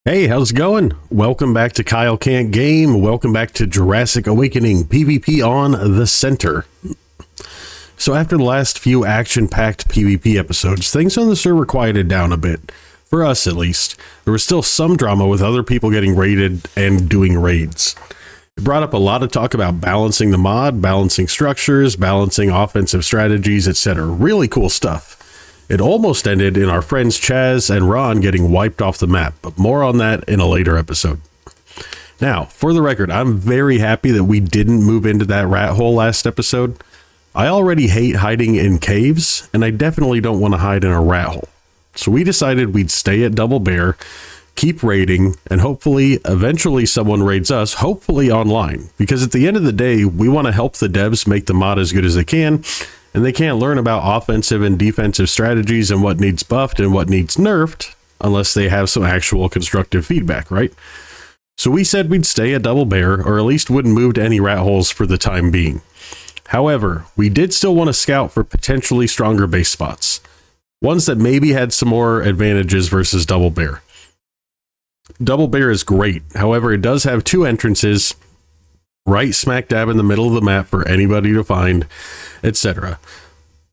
Hey, how's it going? Welcome back to Kyle Can't Game. Welcome back to Jurassic Awakening PvP on the Center. So after the last few action-packed PvP episodes, things on the server quieted down a bit. For us, at least. There was still some drama with other people getting raided and doing raids. It brought up a lot of talk about balancing the mod, balancing structures, balancing offensive strategies, etc. Really cool stuff. It almost ended in our friends Chaz and Ron getting wiped off the map, but more on that in a later episode. Now, for the record, I'm very happy that we didn't move into that rat hole last episode. I already hate hiding in caves, and I definitely don't want to hide in a rat hole. So we decided we'd stay at Double Bear, keep raiding, and hopefully, eventually someone raids us, hopefully online. Because at the end of the day, we want to help the devs make the mod as good as they can, and they can't learn about offensive and defensive strategies and what needs buffed and what needs nerfed unless they have some actual constructive feedback, right? So we said we'd stay at Double Bear, or at least wouldn't move to any rat holes for the time being. However, we did still want to scout for potentially stronger base spots. Ones that maybe had some more advantages versus Double Bear. Double Bear is great, however it does have two entrances, right smack dab in the middle of the map for anybody to find, etc.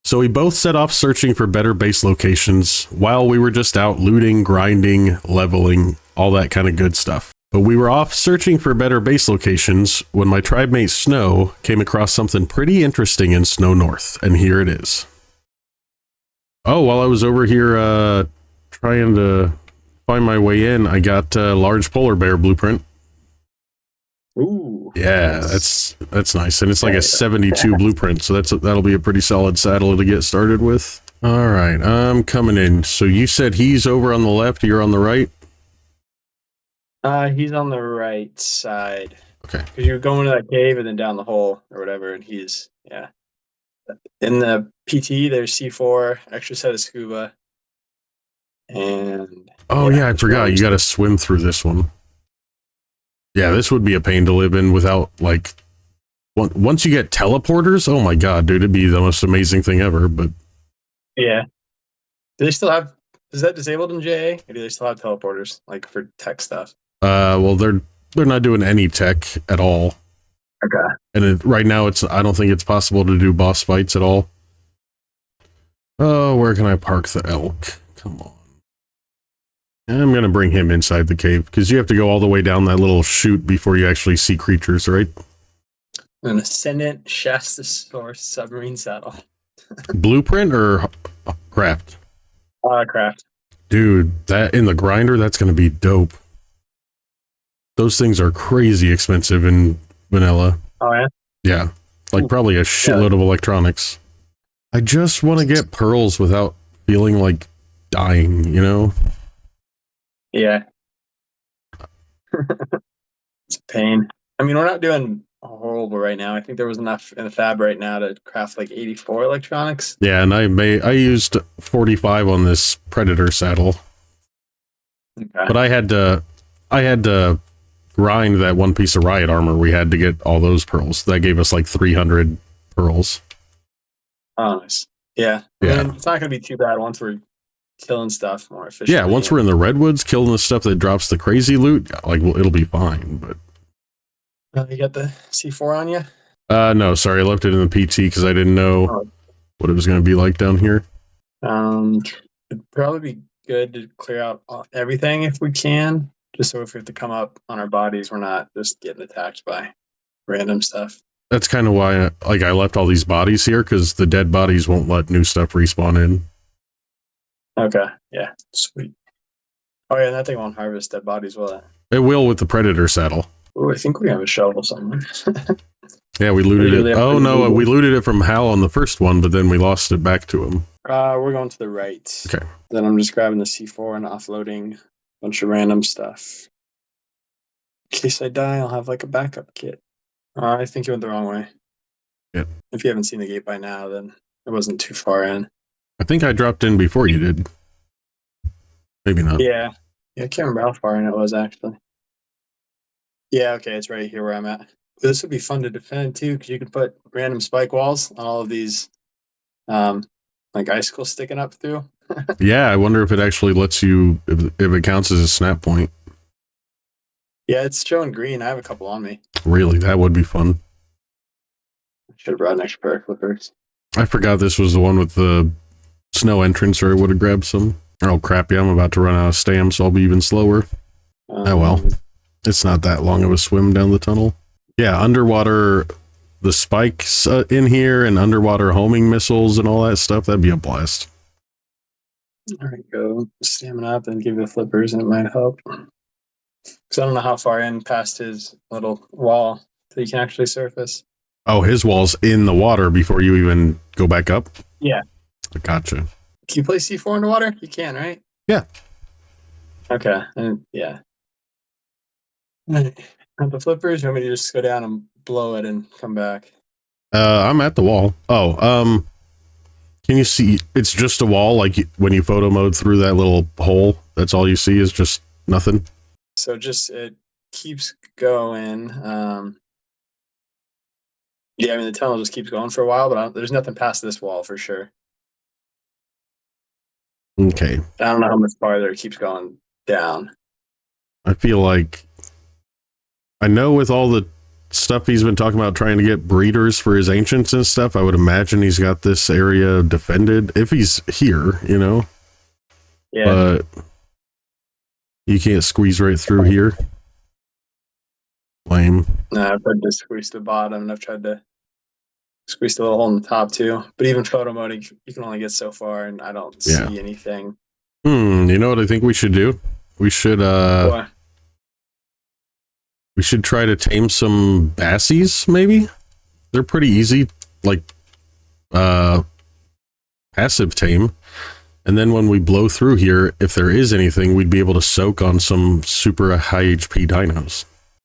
So we both set off searching for better base locations while we were just out looting, grinding, leveling, all that kind of good stuff. But we were off searching for better base locations when my tribe mate Snow came across something pretty interesting in Snow North, and here it is. Oh, while I was over here trying to find my way in, I got a large polar bear blueprint. Ooh, yeah, nice. that's nice, and it's like a 72 blueprint, so that'll be a pretty solid saddle to get started with. All right, I'm coming in. So you said he's over on the left, you're on the right. He's on the right side. Okay. Because you're going to that cave and then down the hole or whatever, and he's in the PT. There's C4, extra set of scuba, and I forgot you got to swim through this one. Yeah, this would be a pain to live in without, like, once you get teleporters, oh my god, dude, it'd be the most amazing thing ever, but... Yeah. Do they still have... Is that disabled in JA? Or do they still have teleporters, like, for tech stuff? Well, they're not doing any tech at all. Okay. And right now, I don't think it's possible to do boss fights at all. Oh, where can I park the elk? Come on. I'm going to bring him inside the cave, because you have to go all the way down that little chute before you actually see creatures, right? An Ascendant Shastasaurus submarine saddle. Blueprint or craft? Craft. Dude, that in the grinder, that's going to be dope. Those things are crazy expensive in vanilla. Oh, yeah? Yeah, like probably a shitload of electronics. I just want to get pearls without feeling like dying, you know? Yeah. It's a pain. I mean, we're not doing horrible right now. I think there was enough in the fab right now to craft like 84 electronics. Yeah, and I used 45 on this Predator saddle. Okay. But I had to grind that one piece of riot armor we had to get all those pearls. That gave us like 300 pearls. Oh, nice. Yeah. I mean, it's not going to be too bad once we're killing stuff more efficiently. Yeah, once we're in the redwoods, killing the stuff that drops the crazy loot, like, well, it'll be fine, but... You got the C4 on you? No, sorry, I left it in the PT because I didn't know what it was going to be like down here. It'd probably be good to clear out everything if we can, just so if we have to come up on our bodies, we're not just getting attacked by random stuff. That's kind of why I left all these bodies here, because the dead bodies won't let new stuff respawn in. Okay, yeah, sweet. Oh yeah, and that thing won't harvest dead bodies, will it? It will with the Predator saddle. Oh, I think we have a shovel somewhere. Yeah, we looted it. Oh no, we looted it from Hal on the first one, but then we lost it back to him. We're going to the right. Okay. Then I'm just grabbing the C4 and offloading a bunch of random stuff. In case I die, I'll have like a backup kit. I think you went the wrong way. Yeah. If you haven't seen the gate by now, then it wasn't too far in. I think I dropped in before you did. Maybe not. Yeah. I can't remember how far in it was, actually. Yeah, okay, it's right here where I'm at. This would be fun to defend, too, because you can put random spike walls on all of these, like icicles sticking up through. Yeah, I wonder if it actually lets you, if it counts as a snap point. Yeah, it's showing green. I have a couple on me. Really, that would be fun. Should have brought an extra pair of flippers. I forgot this was the one with the snow entrance, or I would have grabbed some. Oh crap! Yeah, I'm about to run out of stam, so I'll be even slower. Oh well, it's not that long of a swim down the tunnel. Yeah, underwater, the spikes in here, and underwater homing missiles and all that stuff. That'd be a blast. All right, go stamina up and give you the flippers, and it might help. Because I don't know how far in past his little wall that you can actually surface. Oh, his wall's in the water before you even go back up? Yeah. Gotcha. Can you play C4 underwater? You can, right? Yeah. Okay. And yeah. The flippers, you want me to just go down and blow it and come back? I'm at the wall. Oh, can you see? It's just a wall. Like when you photo mode through that little hole, that's all you see is just nothing. So just it keeps going. Yeah, I mean the tunnel just keeps going for a while, but there's nothing past this wall for sure. Okay. I don't know how much farther it keeps going down. I feel like I know with all the stuff he's been talking about trying to get breeders for his ancients and stuff, I would imagine he's got this area defended if he's here, you know. Yeah. But you can't squeeze right through here. Lame. No, I've tried to squeeze the bottom, and I've tried to squeeze the little hole in the top too. But even photo mode, you can only get so far, and I don't see anything. You know what I think we should do? We should What? we should try to tame some bassies, maybe? They're pretty easy, like passive tame. And then when we blow through here, if there is anything, we'd be able to soak on some super high HP dinos.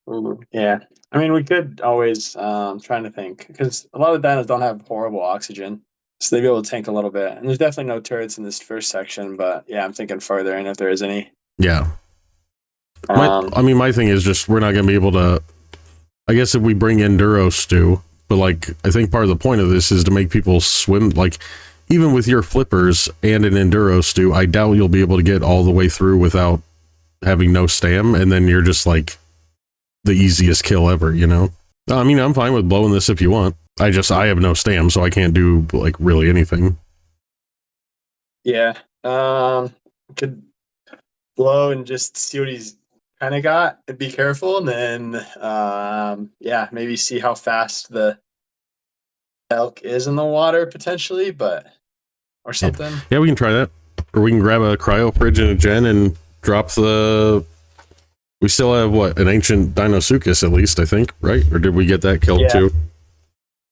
Ooh, yeah. I mean, we could always trying to think, because a lot of dinos don't have horrible oxygen, so they'd be able to tank a little bit. And there's definitely no turrets in this first section, but yeah, I'm thinking further in if there is any. Yeah. My thing is just we're not going to be able to. I guess if we bring enduro stew, but like I think part of the point of this is to make people swim. Like even with your flippers and an enduro stew, I doubt you'll be able to get all the way through without having no stam, and then you're just like the easiest kill ever. You know. I mean, I'm fine with blowing this if you want. I have no stam, so I can't do like really anything. Yeah. Could blow and just see what he's kind of got and be careful, and then yeah, maybe see how fast the elk is in the water potentially, but or something. Yeah, we can try that, or we can grab a cryo fridge and a gen and drop the. We still have what, an ancient Dinosuchus at least, I think, right? Or did we get that killed too?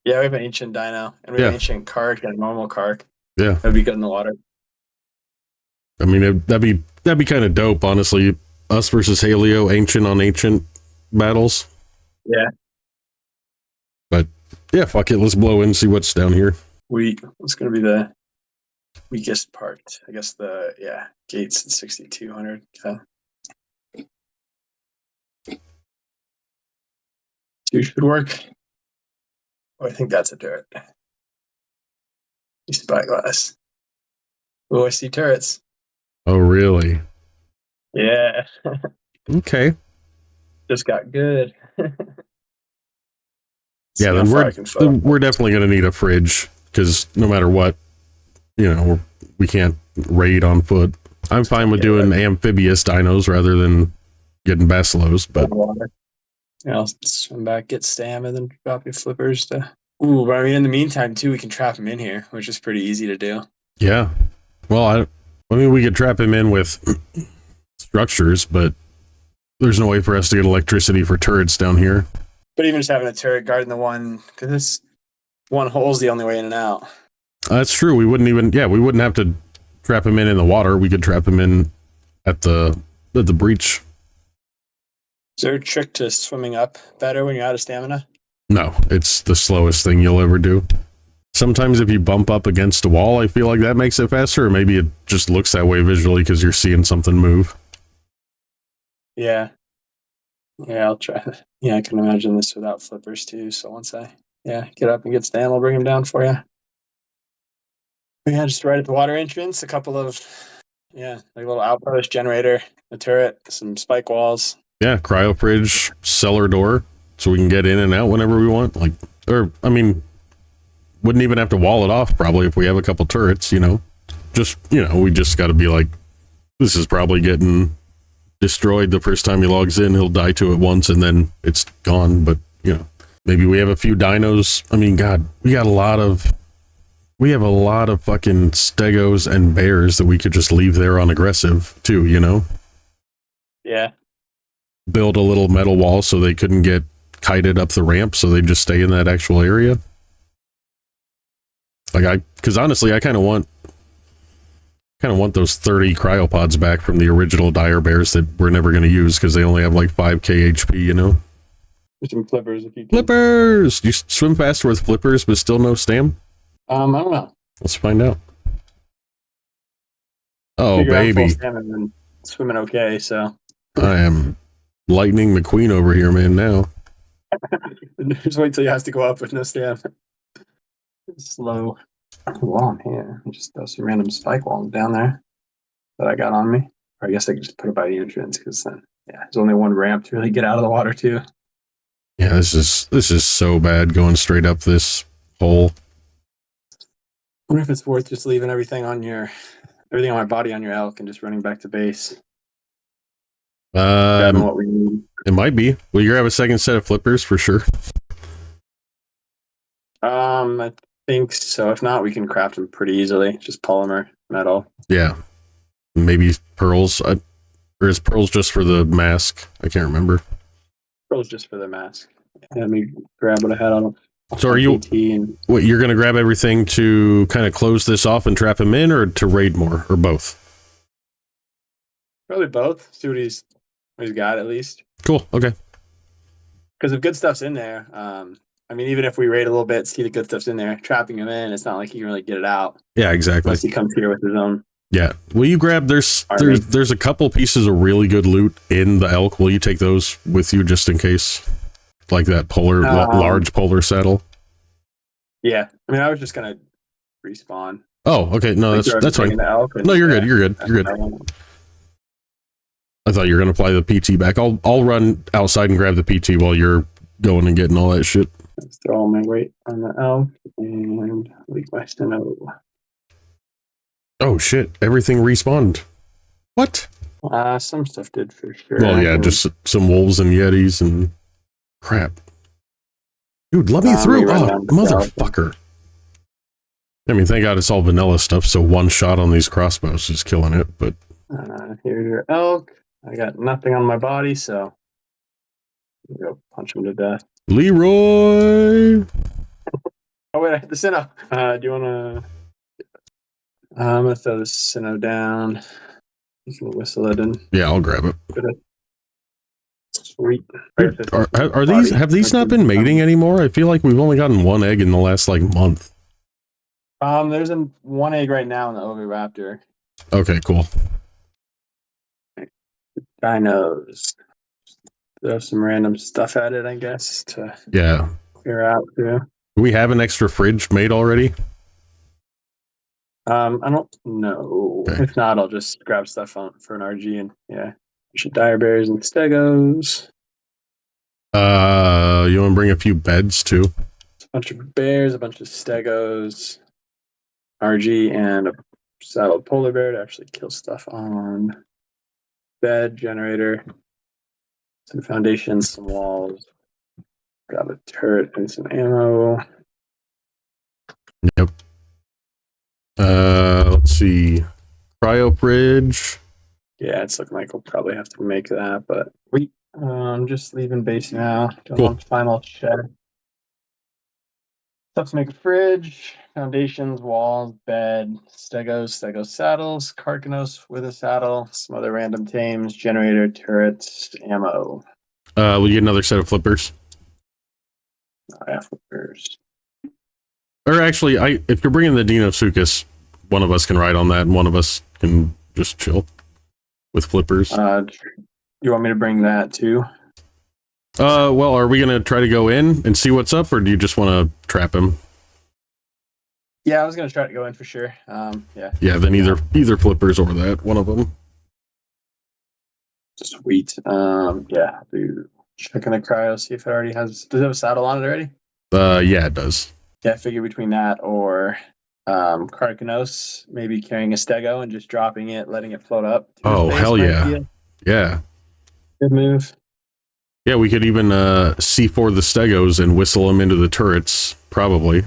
Yeah, we have an ancient dino, and we have an ancient Kark and a normal Kark. Yeah, that'd be good in the water. I mean, that'd be kind of dope, honestly. Us versus Halio, ancient on ancient battles. Yeah. But yeah, fuck it. Let's blow in and see what's down here. What's going to be the weakest part? I guess gates at 6,200. Two should work. Oh, I think that's a turret. Spyglass. Oh, I see turrets. Oh, really? Yeah. Okay. Just got good. Yeah, then we're definitely going to need a fridge because no matter what, you know, we can't raid on foot. I'm fine with doing amphibious dinos rather than getting basilos, but yeah, I'll swim back, get stam, and then drop your flippers to. Ooh, but I mean, in the meantime, too, we can trap him in here, which is pretty easy to do. Yeah. Well, I mean, we could trap him in with structures, but there's no way for us to get electricity for turrets down here. But even just having a turret guarding the one, because this one hole's the only way in and out. That's true. We wouldn't have to trap him in the water. We could trap him in at the breach. Is there a trick to swimming up better when you're out of stamina? No, it's the slowest thing you'll ever do. Sometimes if you bump up against a wall, I feel like that makes it faster, or maybe it just looks that way visually because you're seeing something move. Yeah. Yeah, I'll try. Yeah, I can imagine this without flippers too. So once I get up and get stam, I'll bring him down for you. Yeah, just right at the water entrance, a couple of like a little outpost generator, a turret, some spike walls, Yeah, cryo fridge, cellar door, so we can get in and out whenever we want. Like, or I mean, wouldn't even have to wall it off probably if we have a couple turrets. Just we just got to be like, this is probably getting destroyed the first time he logs in. He'll die to it once and then it's gone. But maybe we have a few dinos. I mean, God, we have a lot of fucking stegos and bears that we could just leave there on aggressive too. Yeah. Build a little metal wall so they couldn't get kited up the ramp, so they just stay in that actual area. Because honestly, I kind of want those 30 cryopods back from the original dire bears that we're never going to use because they only have like 5k HP. Some flippers if you can. Flippers. Do you swim faster with flippers but still no stam? I don't know. Let's find out. Oh baby, Salmon and swimming okay. So I am Lightning McQueen over here, man. Now just wait till you have to go up with no stam. Slow. Wall here. Just throw some random spike walls down there that I got on me. Or I guess I could just put it by the entrance because then there's only one ramp to really get out of the water too. Yeah, this is so bad going straight up this hole. I wonder if it's worth just leaving everything on my body on your elk and just running back to base. Grabbing what we need. It might be. Will you grab a second set of flippers for sure? I think so. If not, we can craft them pretty easily. Just polymer, metal. Yeah. Maybe pearls. Or is pearls just for the mask? I can't remember. Pearls just for the mask. Let me grab what I had on. So are you... What, you're going to grab everything to kind of close this off and trap him in, or to raid more, or both? Probably both. See what he's got at least. Cool. Okay. Because if good stuff's in there, I mean, even if we raid a little bit, see the good stuff's in there, trapping him in, it's not like he can really get it out. Yeah, exactly. Unless he comes here with his own. Yeah. Will you grab, there's a couple pieces of really good loot in the elk. Will you take those with you just in case? Like that large polar saddle? Yeah. I mean, I was just going to respawn. Oh, okay. No, that's fine. No, you're good. You're good. I thought you were going to apply the PT back. I'll run outside and grab the PT while you're going and getting all that shit. Let's throw all my weight on the elk and leave my steno. Oh shit! Everything respawned. What? Some stuff did for sure. Well, yeah, just some wolves and yetis and crap. Dude, let me through. Oh, motherfucker. I mean, thank God it's all vanilla stuff, so one shot on these crossbows is killing it, but... Here's your elk. I got nothing on my body, so... Go punch him to death. Leroy! Oh, wait, I hit the Sinnoh. Do you want to... I'm going to throw the Sinnoh down. You can whistle it in. Yeah, I'll grab it. Sweet. Have these not been mating anymore? I feel like we've only gotten one egg in the last, month. There's one egg right now in the Oviraptor. Okay, cool. Dinos. Throw some random stuff at it, I guess, to clear out too. Do we have an extra fridge made already? I don't know. Okay. If not, I'll just grab stuff for an RG and should dire bears and stegos. You want to bring a few beds too? A bunch of bears, a bunch of stegos, RG, and a saddled polar bear to actually kill stuff on. Bed, generator, some foundations, some walls. Grab a turret and some ammo. Yep. Let's see. Cryo fridge. Yeah, it's looking like we'll probably have to make that, but I'm just leaving base now. Doing cool. One final check. Stuff to make a fridge, foundations, walls, bed, stegos saddles, Karkanos with a saddle, some other random tames, generator, turrets, ammo. We'll get another set of flippers. Oh, yeah, flippers. Or actually, if you're bringing the Deinosuchus, one of us can ride on that, and one of us can just chill with flippers. You want me to bring that too? Well, are we going to try to go in and see what's up, or do you just want to trap him? Yeah, I was going to try to go in for sure. Yeah. Yeah, then either flippers or that, one of them. Sweet. Yeah. Checking the cryo, see if it already has. Does it have a saddle on it already? Yeah, it does. Yeah, I figure between that or Carcanos, maybe carrying a stego and just dropping it, letting it float up to his Oh, base hell might be yeah. a Yeah. good move. Yeah, we could even C4 the stegos and whistle them into the turrets, probably.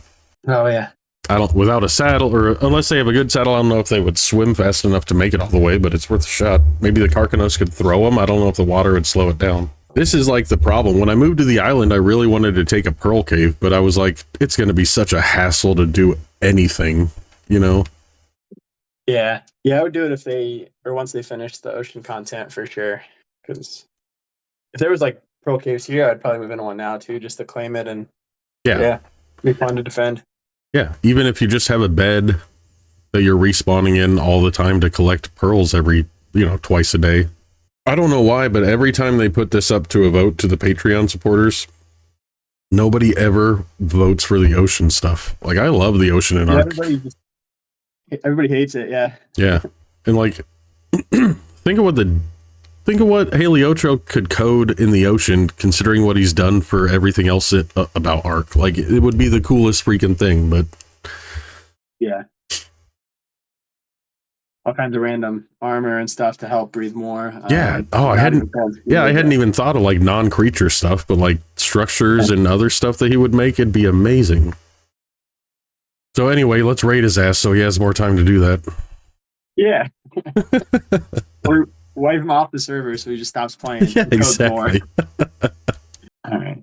Oh yeah. Without a saddle, or unless they have a good saddle, I don't know if they would swim fast enough to make it all the way, but it's worth a shot. Maybe the Carcanos could throw them. I don't know if the water would slow it down. This is like the problem. When I moved to the island, I really wanted to take a pearl cave, but I was like, it's going to be such a hassle to do anything, you know? Yeah. Yeah, I would do it once they finish the ocean content for sure. Because if there was like pro caves here, I'd probably move into one now too, just to claim it and Yeah. be fun to defend. Yeah. Even if you just have a bed that you're respawning in all the time to collect pearls every, twice a day. I don't know why, but every time they put this up to a vote to the Patreon supporters, nobody ever votes for the ocean stuff. Like, I love the ocean in Ark. Everybody hates it, yeah. Yeah. And like, think of what Heliotro could code in the ocean, considering what he's done for everything else about Ark. Like, it would be the coolest freaking thing, but yeah. All kinds of random armor and stuff to help breathe more. Yeah. I hadn't even thought of like non-creature stuff, but like structures and other stuff that he would make, it'd be amazing. So anyway, let's raid his ass so he has more time to do that. Yeah. Or wipe him off the server so he just stops playing. Yeah, exactly. All right.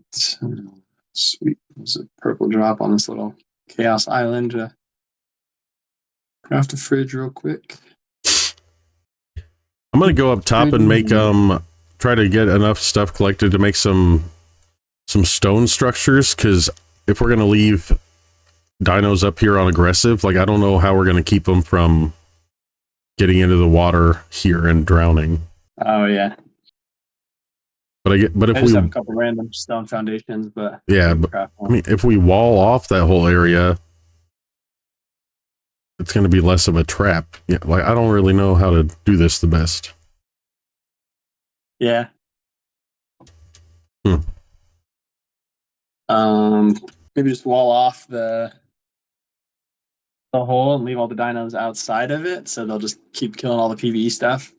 Sweet. There's a purple drop on this little Chaos Island. Craft a fridge real quick. I'm gonna go up top and make try to get enough stuff collected to make some stone structures, because if we're gonna leave dinos up here on aggressive, like I don't know how we're gonna keep them from getting into the water here and drowning. Oh yeah. But if I just have a couple random stone foundations, but yeah, but I mean, if we wall off that whole area, it's going to be less of a trap. Yeah, like I don't really know how to do this the best. Yeah. Maybe just wall off the hole and leave all the dinos outside of it, so they'll just keep killing all the PvE stuff.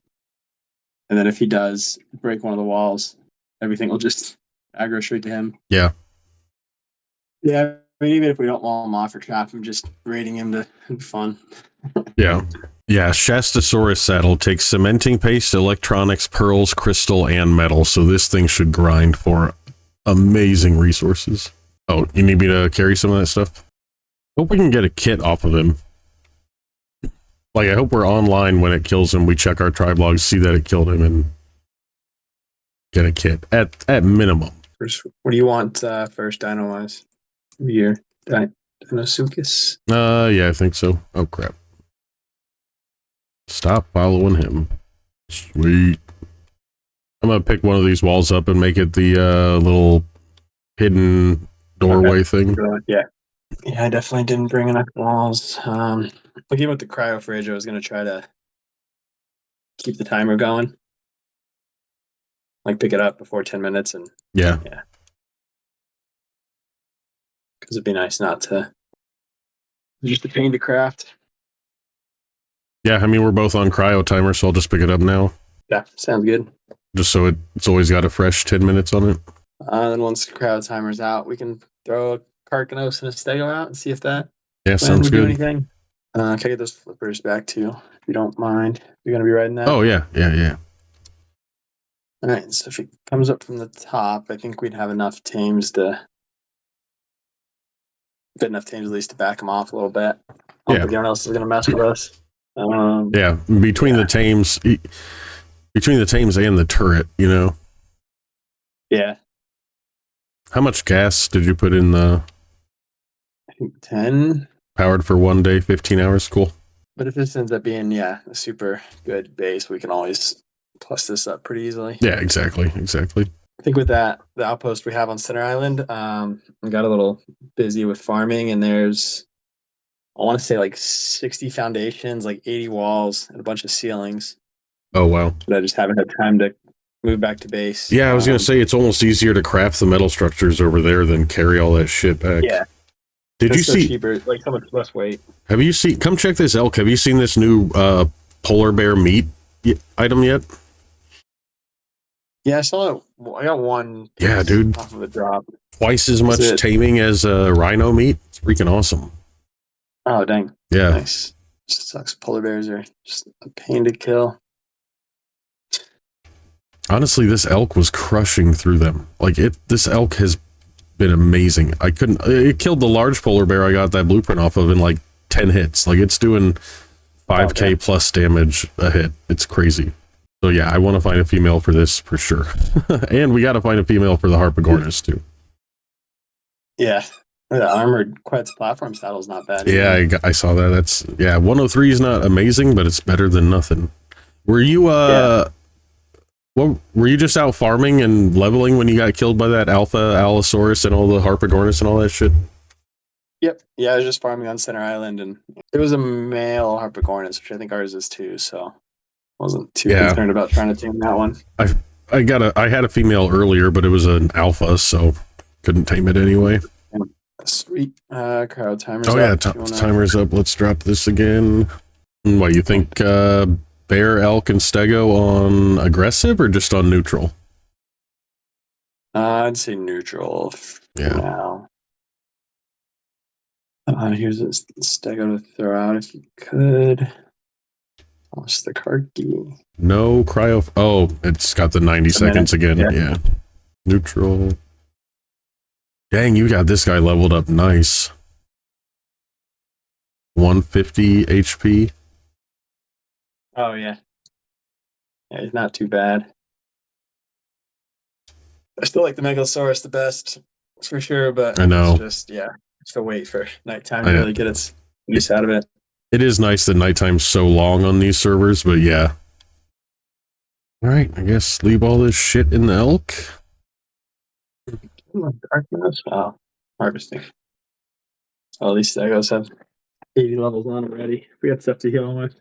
And then if he does break one of the walls, everything will just aggro straight to him. Yeah. Yeah. I mean, even if we don't wall him off or trap him, just raiding him to be fun. Yeah. Yeah. Shastasaurus saddle takes cementing paste, electronics, pearls, crystal, and metal. So this thing should grind for amazing resources. Oh, you need me to carry some of that stuff? Hope we can get a kit off of him. Like, I hope we're online when it kills him. We check our tribe logs, see that it killed him, and get a kit at minimum. What do you want first, dino wise? Your Dinosuchus? Yeah, I think so. Oh crap! Stop following him. Sweet. I'm gonna pick one of these walls up and make it the little hidden doorway thing. Yeah. Yeah, I definitely didn't bring enough walls. Looking with the cryo fridge, I was gonna try to keep the timer going. Like pick it up before 10 minutes and yeah. Because it'd be nice not to just a pain to craft. Yeah, I mean we're both on cryo timer, so I'll just pick it up now. Yeah, sounds good. Just so it's always got a fresh 10 minutes on it. Then once the cryo timer's out, we can throw a Carcanos and a Stego out and see if that sounds good. Do anything. Can I get those flippers back too, if you don't mind? You're gonna be riding that? Oh yeah. All right, so if it comes up from the top, I think we'd have enough tames at least to back them off a little bit. I don't think anyone else is gonna mess with us. Between the tames and the turret, Yeah. How much gas did you put in the? I think 10. Powered for 1 day, 15 hours. Cool. But if this ends up being a super good base, we can always plus this up pretty easily. Yeah, exactly. I think with that, the outpost we have on Center Island, we got a little busy with farming, and there's, I want to say like 60 foundations, like 80 walls, and a bunch of ceilings. Oh wow! But I just haven't had time to move back to base. Yeah, I was gonna say it's almost easier to craft the metal structures over there than carry all that shit back. Yeah. Did you It's so see? cheaper, like so much less weight. Have you seen? Come check this elk. Have you seen this new polar bear meat item yet? Yeah, I saw it. I got one. Yeah, dude. Off of a drop. Twice as much taming as rhino meat. It's freaking awesome. Oh dang. Yeah. Nice. Just sucks. Polar bears are just a pain to kill. Honestly, this elk was crushing through them. Like this elk has been amazing. It killed the large polar bear I got that blueprint off of in like 10 hits. Like it's doing 5k plus damage a hit. It's crazy. So yeah, I want to find a female for this for sure. And we got to find a female for the Harpagornis too. Yeah. The armored Quetz platform saddle's not bad either. Yeah, I saw that. That's 103 is not amazing, but it's better than nothing. Were you What, were you just out farming and leveling when you got killed by that Alpha Allosaurus and all the Harpagornis and all that shit? Yep. Yeah, I was just farming on Center Island, and it was a male Harpagornis, which I think ours is too, so wasn't too concerned about trying to tame that one. I had a female earlier, but it was an alpha, so couldn't tame it anyway. Sweet. Crowd timer's up. Oh yeah, timer's up. Let's drop this again. What, you think bear, elk, and stego on aggressive or just on neutral? I'd say neutral for now. Here's a stego to throw out if you could. What's the card key? No cryo. Oh, it's got the 90 seconds again. Yeah. Neutral. Dang, you got this guy leveled up nice. 150 HP. Oh, yeah. Yeah, he's not too bad. I still like the Megalosaurus the best, for sure, but I know. It's just, it's to wait for nighttime to really get its use out of it. It is nice that nighttime's so long on these servers, but yeah. All right, I guess leave all this shit in the elk. Darkness? Oh, harvesting. Oh, these stegos have 80 levels on already. We got stuff to heal with.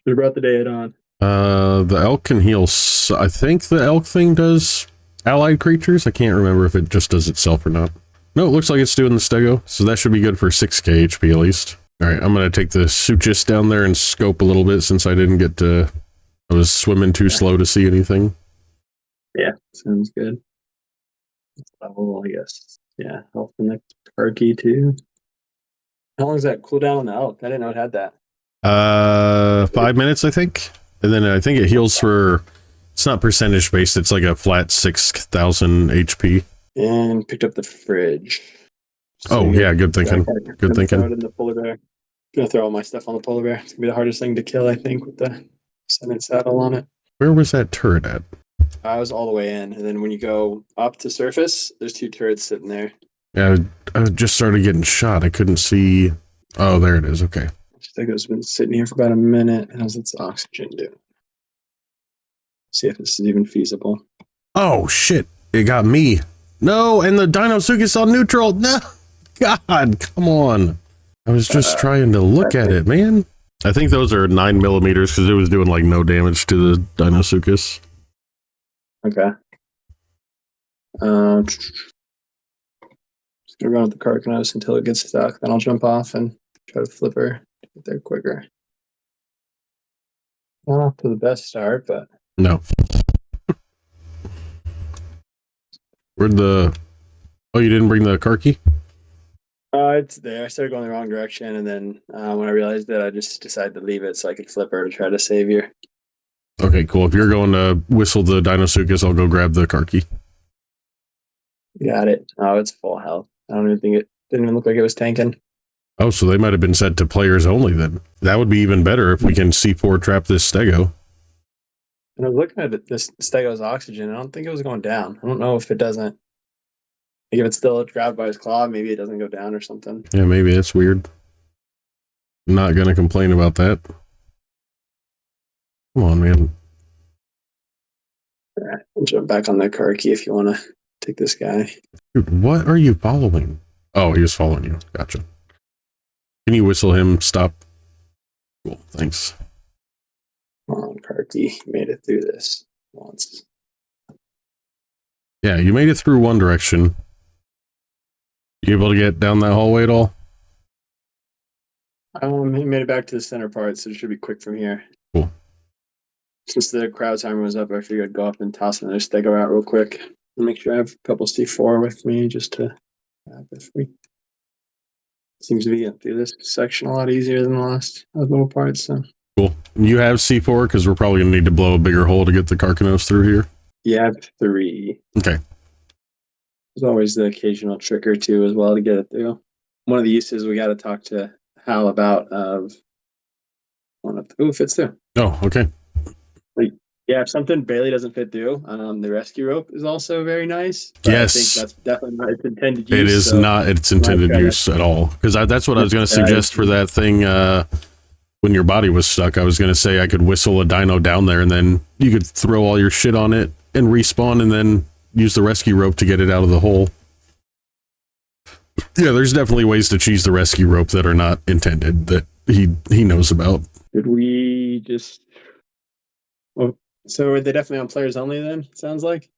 We brought the day on. The elk can heal. I think the elk thing does allied creatures. I can't remember if it just does itself or not. No, it looks like it's doing the stego, so that should be good for 6k HP at least. All right, I'm going to take the Suchus down there and scope a little bit since I didn't get to... I was swimming too slow to see anything. Yeah, sounds good. Level, I guess. Yeah, health in the card key too. How long does that cooldown on the elk? I didn't know it had that. 5 minutes, I think. And then I think it heals for... It's not percentage based, it's like a flat 6,000 HP. And picked up the fridge. So yeah, good thinking. Good thinking. In the polar bear. Gonna throw all my stuff on the polar bear. It's gonna be the hardest thing to kill, I think, with the Ascended saddle on it. Where was that turret at? I was all the way in, and then when you go up to surface, there's 2 turrets sitting there. Yeah, I just started getting shot. I couldn't see. Oh, there it is. Okay. Stego's been sitting here for about a minute. How's its oxygen doing? See if this is even feasible. Oh shit! It got me. No, and the Dinosuchus on neutral. No, God, come on. I was just trying to look at it, man. I think those are 9mm because it was doing like no damage to the Dinosuchus. Okay. Just gonna run with the Carcanos until it gets stuck. Then I'll jump off and try to flip her to get there quicker. Not off to the best start, but no. Where'd the... Oh, you didn't bring the car key? It's there. I started going the wrong direction, and then when I realized that, I just decided to leave it so I could flip her to try to save you. Okay, cool. If you're going to whistle the Dinosuchus, I'll go grab the car key. Got it. Oh, it's full health. I don't even think it didn't even look like it was tanking. Oh, so they might have been set to players only then. That would be even better if we can C4 trap this stego. And I was looking at this stego's oxygen. I don't think it was going down. I don't know if it doesn't. Like if it's still grabbed by his claw, maybe it doesn't go down or something. Yeah, maybe that's weird. I'm not going to complain about that. Come on, man. All right, I'll jump back on that car key if you want to take this guy. Dude, what are you following? Oh, he was following you. Gotcha. Can you whistle him? Stop. Cool, thanks. Come on, car key. You made it through this. once. Yeah, you made it through one direction. You able to get down that hallway at all? He made it back to the center part, so it should be quick from here. Cool. Since the crowd timer was up, I figured I'd go up and toss another stego out real quick. And make sure I have a couple C4 with me just to have if we seems to be getting through this section a lot easier than the last little parts. So Cool. You have C4 because we're probably going to need to blow a bigger hole to get the Carcanos through here. yeah, I have 3. Okay. There's always the occasional trick or two as well to get it through. One of the uses we got to talk to Hal about of one of the fits through. Oh, okay. Yeah, if something barely doesn't fit through, the rescue rope is also very nice. Yes. I think that's definitely not its intended use. It is not its intended use at all. Because that's what I was going to suggest for that thing when your body was stuck. I was going to say I could whistle a dino down there and then you could throw all your shit on it and respawn and then use the rescue rope to get it out of the hole. Yeah, there's definitely ways to cheese the rescue rope that are not intended that he knows about. Did we just... Well, so are they definitely on players only then, sounds like?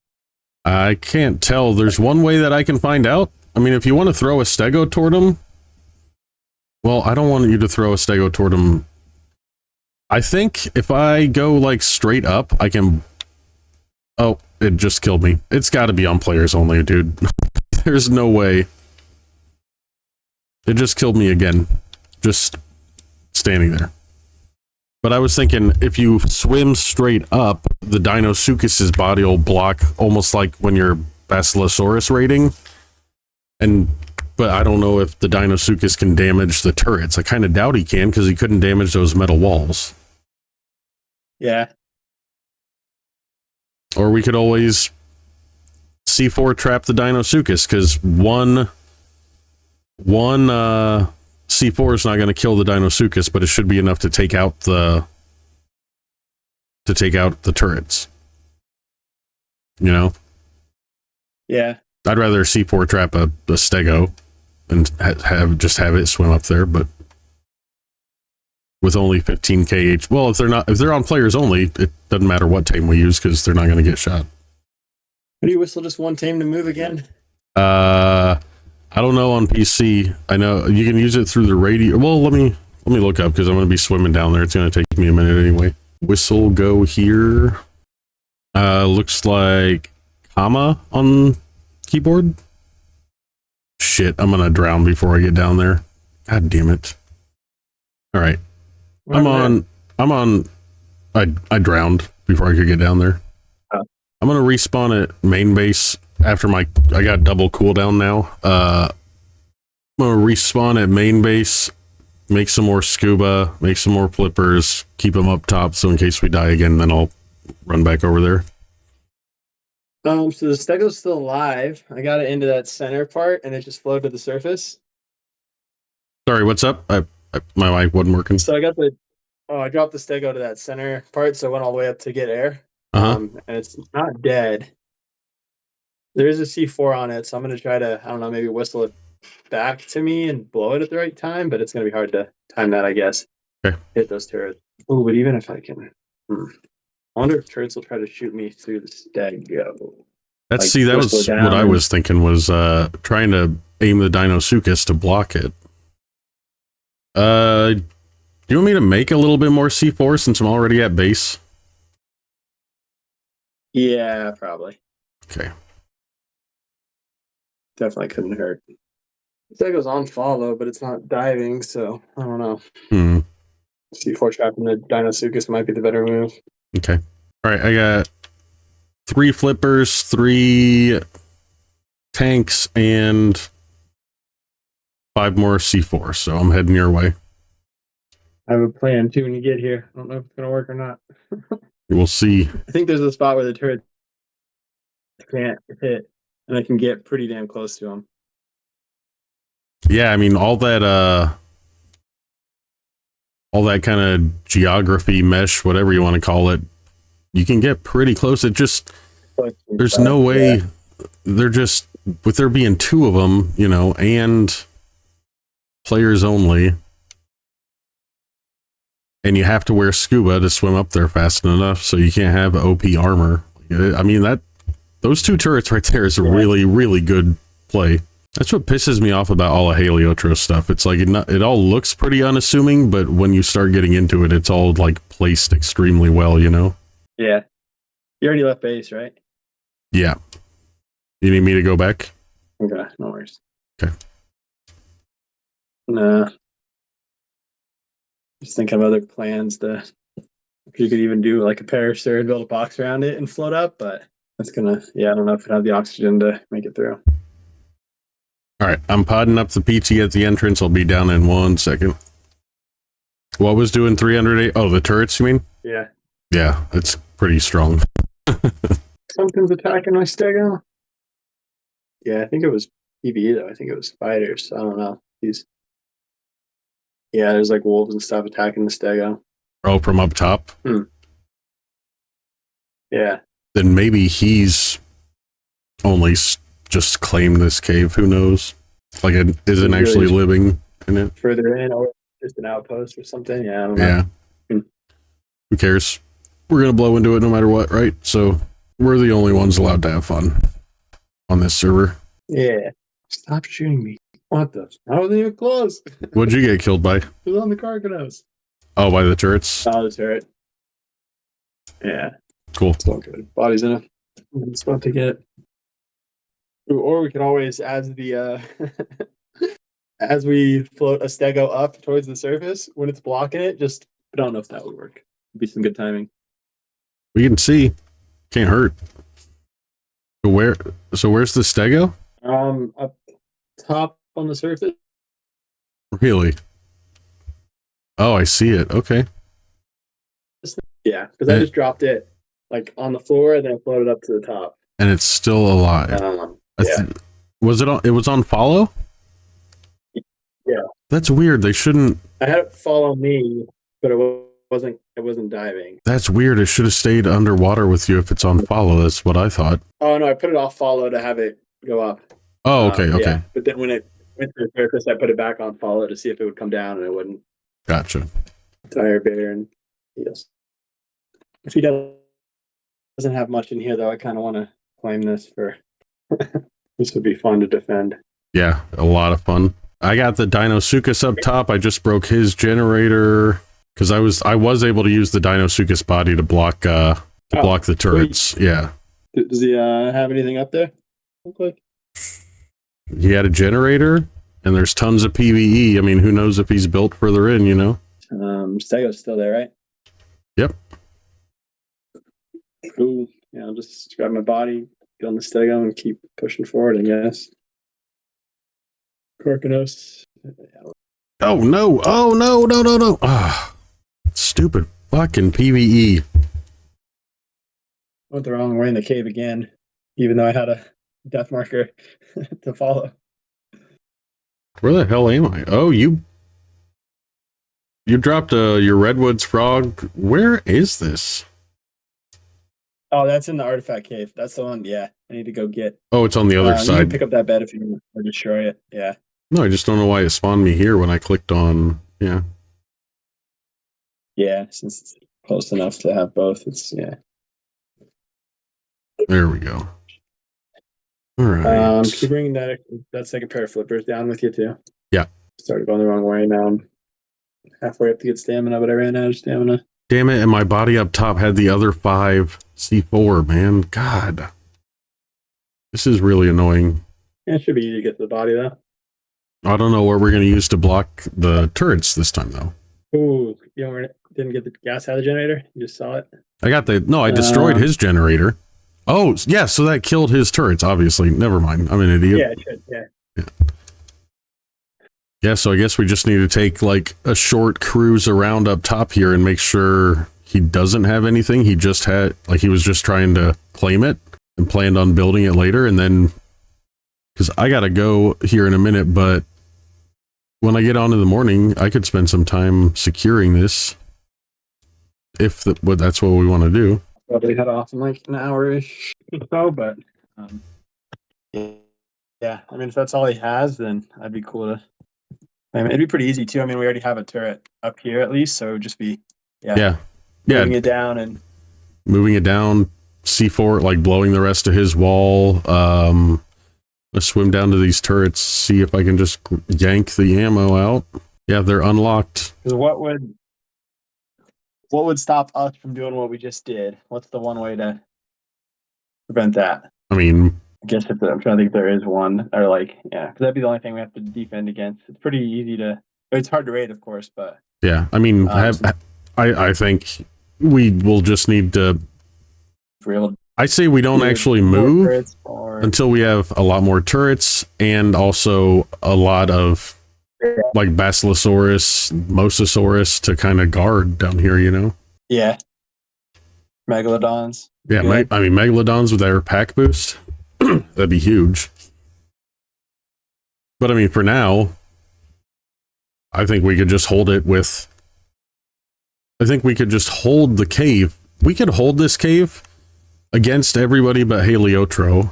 I can't tell. There's one way that I can find out. I mean, if you want to throw a stego toward him, well, I don't want you to throw a stego toward him. I think if I go like straight up, I can... Oh, it just killed me. It's got to be on players only, dude. There's no way. It just killed me again. Just standing there. But I was thinking, if you swim straight up, the Dinosuchus's body will block almost like when you're Basilosaurus raiding. But I don't know if the Dinosuchus can damage the turrets. I kind of doubt he can, because he couldn't damage those metal walls. Yeah. Or we could always C4 trap the Dinosuchus, because one C4 is not going to kill the Dinosuchus, but it should be enough to take out the turrets. You know? Yeah. I'd rather C4 trap a stego and have it swim up there, but with only 15k each. Well, if they're on players only, it doesn't matter what tame we use because they're not going to get shot. How do you whistle just one tame to move again? I don't know on PC. I know you can use it through the radio. Well, let me look up because I'm going to be swimming down there. It's going to take me a minute anyway. Whistle go here. Looks like comma on keyboard. Shit, I'm going to drown before I get down there. God damn it. All right. I drowned before I could get down there. Oh. I'm going to respawn at main base after I got double cooldown now. I'm going to respawn at main base, make some more scuba, make some more flippers, keep them up top so in case we die again, then I'll run back over there. So the stego's still alive. I got it into that center part and it just flowed to the surface. Sorry, what's up? My mic wasn't working. So I dropped the stego to that center part, so it went all the way up to get air. And it's not dead. There is a C4 on it, so I'm going to try to, I don't know, maybe whistle it back to me and blow it at the right time, but it's going to be hard to time that, I guess. Okay. Hit those turrets. Oh, but even if I can... I wonder if turrets will try to shoot me through the stego. That was what I was thinking, was trying to aim the Dinosuchus to block it. Do you want me to make a little bit more C4 since I'm already at base? Yeah, probably. Okay. Definitely couldn't hurt. Stego's on follow, but it's not diving, so I don't know. C4 trapping the Dinosuchus might be the better move. Okay. All right, I got 3 flippers, 3 tanks, and 5 more C4, so I'm heading your way. I have a plan too when you get here. I don't know if it's going to work or not. We'll see. I think there's a spot where the turret can't hit, and I can get pretty damn close to them. Yeah, I mean, all that kind of geography mesh, whatever you want to call it, you can get pretty close. It just, there's no way. They're just, with there being 2 of them, you know, and players only, and you have to wear scuba to swim up there fast enough, so you can't have OP armor. I mean, those two turrets right there is a really, really good play. That's what pisses me off about all of Heliotro stuff. It's like it all looks pretty unassuming, but when you start getting into it, it's all like placed extremely well, you know? Yeah. You already left base, right? Yeah. You need me to go back? Okay, no worries. Okay. Nah. Just thinking of other plans to, if you could even do like a parasaur and build a box around it and float up, but that's gonna, I don't know if it have the oxygen to make it through. All right, I'm podding up the PT at the entrance. I'll be down in 1 second. What was doing 308? Oh, the turrets, you mean? Yeah. Yeah, it's pretty strong. Something's attacking my stego. Yeah, I think it was PvE though. I think it was spiders. I don't know. There's like wolves and stuff attacking the stego. Oh, from up top? Yeah. Then maybe he's only just claimed this cave. Who knows? Like it isn't actually living in it. Further in, or just an outpost or something. Yeah, I don't know. Yeah. Who cares? We're going to blow into it no matter what, right? So we're the only ones allowed to have fun on this server. Yeah. Stop shooting me. What the? I wasn't even close. What'd you get killed by? It was on the Carcanos. Oh, by the turrets? Oh, the turret. Yeah. Cool. It's all good. Body's in a spot to get. Or we could always, as the as we float a stego up towards the surface, when it's blocking it, I don't know if that would work. It'd be some good timing. We can see. Can't hurt. So where's the stego? Up top on the surface. Really? Oh, I see it. Okay. Yeah, because I just dropped it like on the floor and then I floated up to the top. And it's still alive. Was it on? It was on follow? Yeah. That's weird. They shouldn't. I had it follow me, but it wasn't diving. That's weird. It should have stayed underwater with you if it's on follow. That's what I thought. Oh no, I put it off follow to have it go up. Oh, okay, okay. Yeah. But then when it went to the surface, I put it back on follow to see if it would come down, and it wouldn't. Gotcha. Tire bear and yes. If he doesn't have much in here, though, I kind of want to claim this for. This would be fun to defend. Yeah, a lot of fun. I got the Dinosuchus up top. I just broke his generator because I was able to use the Dinosuchus body to block the turrets. Wait. Yeah. Does he have anything up there? Look like he had a generator, and there's tons of PvE. I mean, who knows if he's built further in? You know. Stego's still there, right? Yep. Cool. Yeah, I'll just grab my body, get on the stego, and keep pushing forward, I guess. Carcanos. Oh no! Oh no! Ah, stupid fucking PvE. Went the wrong way in the cave again, even though I had a death marker to follow. Where the hell am I? Oh, you dropped your Redwoods frog. Where is this? Oh, that's in the artifact cave. That's the one. Yeah, I need to go get. Oh, it's on the other side. You can pick up that bed if you want to destroy it. Yeah. No, I just don't know why it spawned me here when I clicked on. Yeah. Yeah, since it's close enough to have both, it's There we go. All right. Can you bring that second pair of flippers down with you too? Yeah. Started going the wrong way. Now I'm halfway up to get stamina, but I ran out of stamina. Damn it! And my body up top had the other 5 C4. Man, God, this is really annoying. Yeah, it should be easy to get to the body though. I don't know what we're going to use to block the turrets this time though. Ooh, you didn't get the gas out of the generator? You just saw it? I destroyed his generator. Oh, yeah, so that killed his turrets, obviously. Never mind. I'm an idiot. Yeah, it should, yeah. Yeah, so I guess we just need to take like a short cruise around up top here and make sure he doesn't have anything. He just had, like, he was just trying to claim it and planned on building it later. And then, because I got to go here in a minute, but when I get on in the morning, I could spend some time securing this if that's what we want to do. Probably head off in like an hour-ish or so, but yeah, I mean, if that's all he has, then that'd be cool to. I mean, it'd be pretty easy too. I mean, we already have a turret up here at least, so it would just be Yeah. Moving it down and moving it down, C4, like blowing the rest of his wall. Let's swim down to these turrets, see if I can just yank the ammo out. Yeah, they're unlocked. what would stop us from doing what we just did? What's the one way to prevent that? I mean, I guess I'm trying to think if there is one, or like, yeah, because that'd be the only thing we have to defend against. It's pretty easy to. It's hard to raid, of course, but yeah, I mean, I think we will just need to. I say we don't actually move until we have a lot more turrets and also a lot of like Basilosaurus, Mosasaurus to kind of guard down here, you know? Yeah. Megalodons. Yeah, I mean, Megalodons with their pack boost, that'd be huge. But I mean, for now, I think we could just hold it with... I think we could just hold the cave. We could hold this cave against everybody but Heliotro,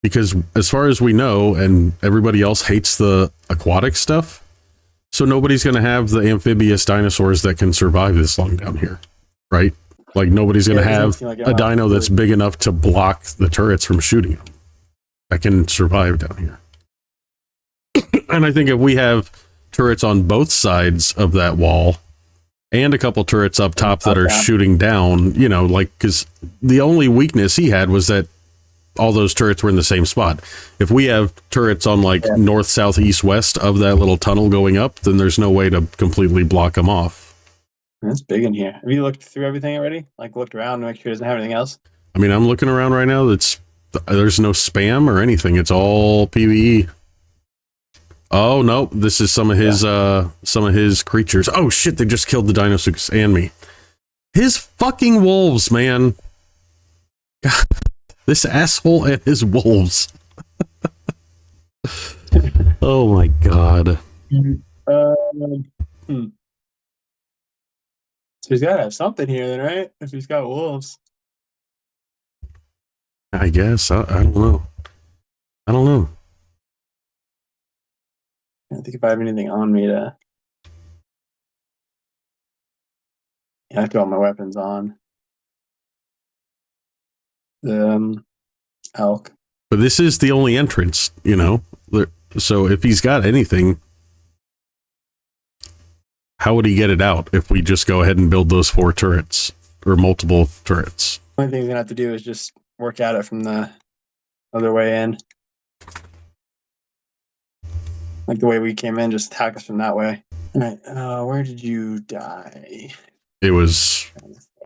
because as far as we know, and everybody else hates the aquatic stuff, so nobody's going to have the amphibious dinosaurs that can survive this long down here, right? Like, nobody's going to have a dino that's big enough to block the turrets from shooting them that can survive down here. And I think if we have turrets on both sides of that wall and a couple turrets up top that are shooting down, you know, like, because the only weakness he had was that all those turrets were in the same spot. If we have turrets on like north, south, east, west of that little tunnel going up, then there's no way to completely block them off. It's big in here. Have you looked through everything already? Like, looked around to make sure it doesn't have anything else? I mean, I'm looking around right now. There's no spam or anything. It's all PvE. Oh no, this is some of his creatures. Oh shit, they just killed the Dinosaurus and me. His fucking wolves, man. God, this asshole and his wolves. Oh my god. So he's got to have something here then, right? If he's got wolves. I guess. I don't know. I don't know. I don't think if I have anything on me to... Yeah, I have all my weapons on. The elk. But this is the only entrance, you know? So if he's got anything, how would he get it out if we just go ahead and build those 4 turrets or multiple turrets? The only thing he's going to have to do is just work at it from the other way in. Like the way we came in, just attack us from that way. All right, where did you die? It was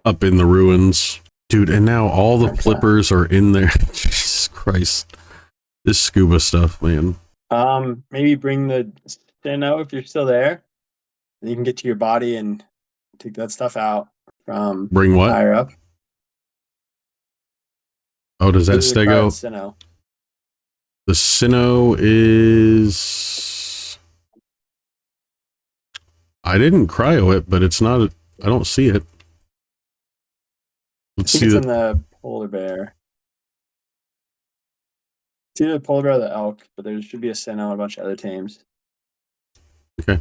up in the ruins. Dude, and now all the flippers are in there. Jesus Christ. This scuba stuff, man. Maybe bring the Steno if you're still there. Then you can get to your body and take that stuff out from bring what? higher up. Oh, does that stego? Steno. The Sino is... I didn't cryo it, but it's not... I don't see it. Let's see. It's in the polar bear. It's either the polar bear or the elk, but there should be a Sino and a bunch of other tames. Okay.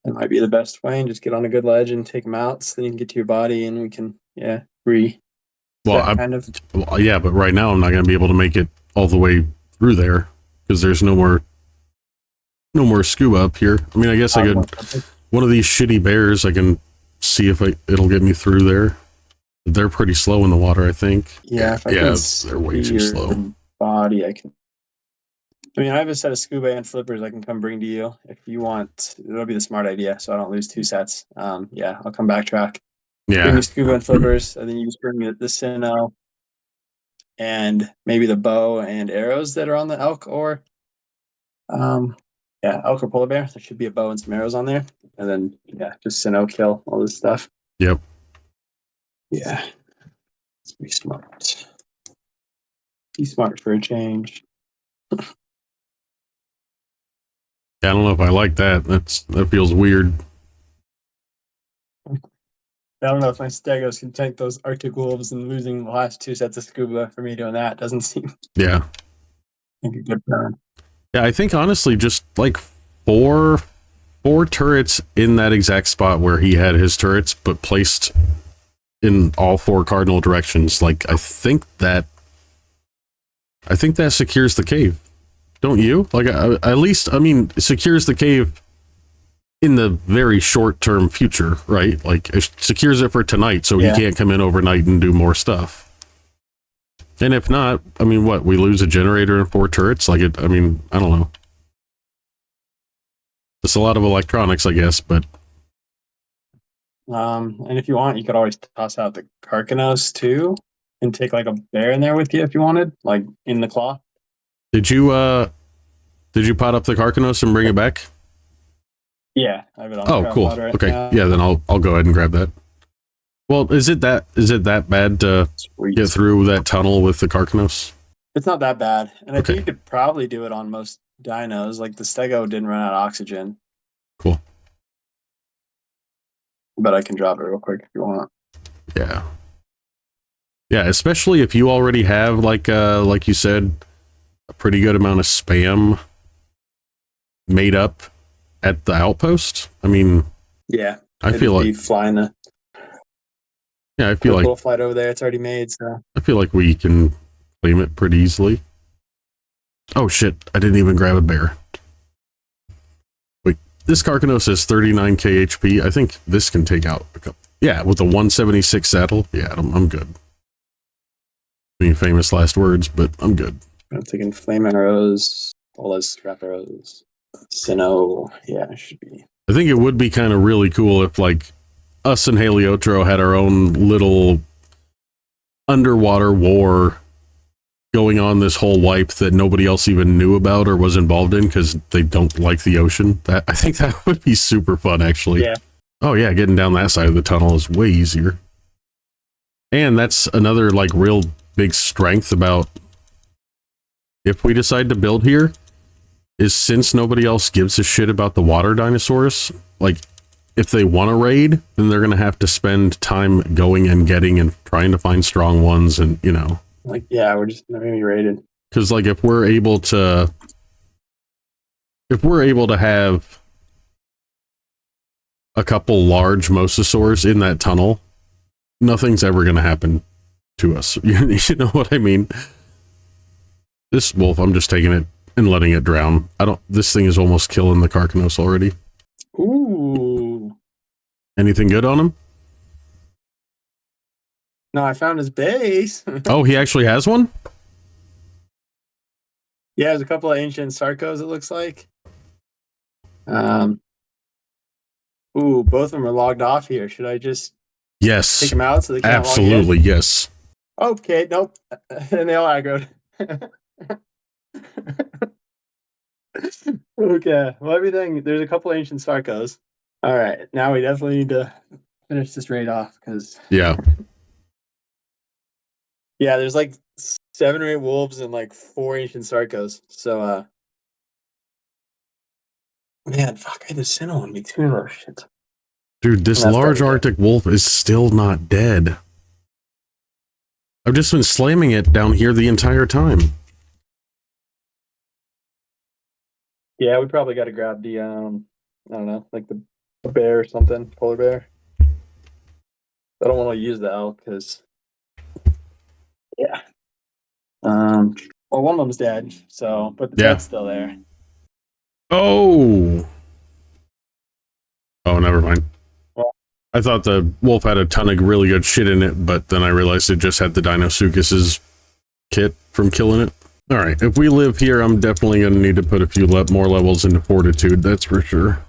That might be the best way, and just get on a good ledge and take them out, so then you can get to your body, and we can, yeah, Well, yeah, but right now I'm not going to be able to make it all the way through there because there's no more scuba up here. I mean, I guess I could. One of these shitty bears, I can see if it'll get me through there. They're pretty slow in the water, I think. Yeah, they're way too slow. Body, I mean, I have a set of scuba and flippers I can come bring to you if you want. It'll be the smart idea, so I don't lose 2 sets. Yeah, I'll come backtrack. Yeah. Bring me scuba and flippers, and then you just bring me the Sino and maybe the bow and arrows that are on the elk, or elk or polar bear. There should be a bow and some arrows on there, and then just Sino kill all this stuff. Yep. Yeah, let's be smart. Be smart for a change. I don't know if I like that. That feels weird. I don't know if my Stegos can tank those Arctic wolves, and losing the last 2 sets of scuba for me doing that doesn't seem like a good plan. Yeah, I think honestly just like 4 4 turrets in that exact spot where he had his turrets, but placed in all 4 cardinal directions. Like, I think that secures the cave. Don't you? Like, at least, I mean, secures the cave in the very short-term future, right? Like, it secures it for tonight, so he can't come in overnight and do more stuff. And if not, I mean, what? We lose a generator and 4 turrets? Like, I mean, I don't know. It's a lot of electronics, I guess, but... And if you want, you could always toss out the Carcanos, too, and take, like, a bear in there with you if you wanted, like, in the claw. Did you pot up the Carcanos and bring it back? Yeah, I have it on the cool. right Okay, now. yeah, then I'll go ahead and grab that. Well, is it that bad to get through that tunnel with the Carcanos? It's not that bad, and I think you could probably do it on most dinos. Like the Stego didn't run out of oxygen. Cool. But I can drop it real quick if you want. Yeah. Yeah, especially if you already have like you said, a pretty good amount of spam made up at the outpost. I mean, yeah, I feel like flying the. Yeah, I feel like we'll fly over there. It's already made, so I feel like we can claim it pretty easily. Oh shit! I didn't even grab a bear. Wait, this Carcanos is 39k HP. I think this can take out a couple. Yeah, with the 176 saddle. Yeah, I'm good. Being famous last words, but I'm good. I'm taking flame arrows, all those scrap arrows. Sinnoh, yeah, it should be. I think it would be kind of really cool if like us and Heliotro had our own little underwater war going on this whole wipe that nobody else even knew about or was involved in because they don't like the ocean. I think that would be super fun, actually. Yeah. Oh yeah, getting down that side of the tunnel is way easier. And that's another like real big strength about if we decide to build here is since nobody else gives a shit about the water dinosaurs, like if they want to raid, then they're going to have to spend time going and getting and trying to find strong ones and, you know. Like, yeah, we're just not going to be raided. Because, like, if we're able to have a couple large mosasaurs in that tunnel, nothing's ever going to happen to us. You know what I mean? This wolf, I'm just taking it and letting it drown. This thing is almost killing the Carcanos already. Ooh. Anything good on him? No, I found his base. Oh, he actually has one? Yeah, there's a couple of ancient Sarcos, it looks like. Ooh, both of them are logged off here. Should I just Yes. take them out so they can't absolutely, log in? yes. Okay, nope. And they all aggroed. Okay, well, everything, there's a couple ancient Sarcos. All right, now we definitely need to finish this raid off because yeah, there's like 7 or 8 wolves and like 4 ancient Sarcos. So, man, fuck, I had the Sinnoh on me too. Oh shit, dude, this large Arctic wolf is still not dead. I've just been slamming it down here the entire time. Yeah, we probably got to grab the I don't know, like the bear or something, polar bear. I don't want to use the elk because, yeah. Well, one of them's dead, so but the bed's still there. Oh, never mind. Well, I thought the wolf had a ton of really good shit in it, but then I realized it just had the Dinosuchus's kit from killing it. All right, if we live here, I'm definitely going to need to put a few more levels into Fortitude, that's for sure.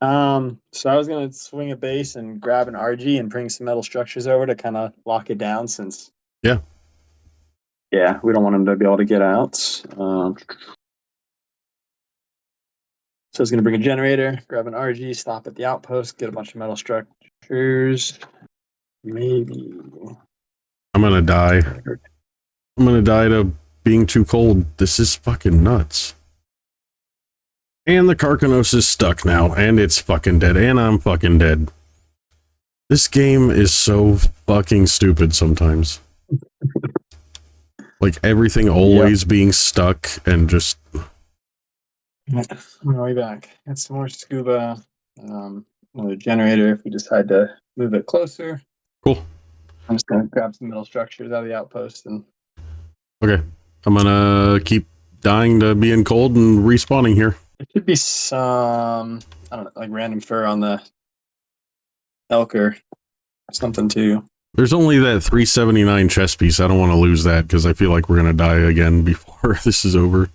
So I was going to swing a base and grab an RG and bring some metal structures over to kind of lock it down since... Yeah. Yeah, we don't want them to be able to get out. So I was going to bring a generator, grab an RG, stop at the outpost, get a bunch of metal structures. Maybe... I'm going to die. I'm going to die to being too cold. This is fucking nuts. And the Carcanos is stuck now, and it's fucking dead, and I'm fucking dead. This game is so fucking stupid sometimes. Like, everything always being stuck, and just... On the way back. Got some more scuba. Another generator if we decide to move it closer. Cool. I'm just gonna grab some metal structures out of the outpost and Okay. I'm gonna keep dying to being cold and respawning here. there should be some I don't know, like random fur on the Elker or something too. There's only that 379 chest piece. I don't want to lose that because I feel like we're gonna die again before this is over.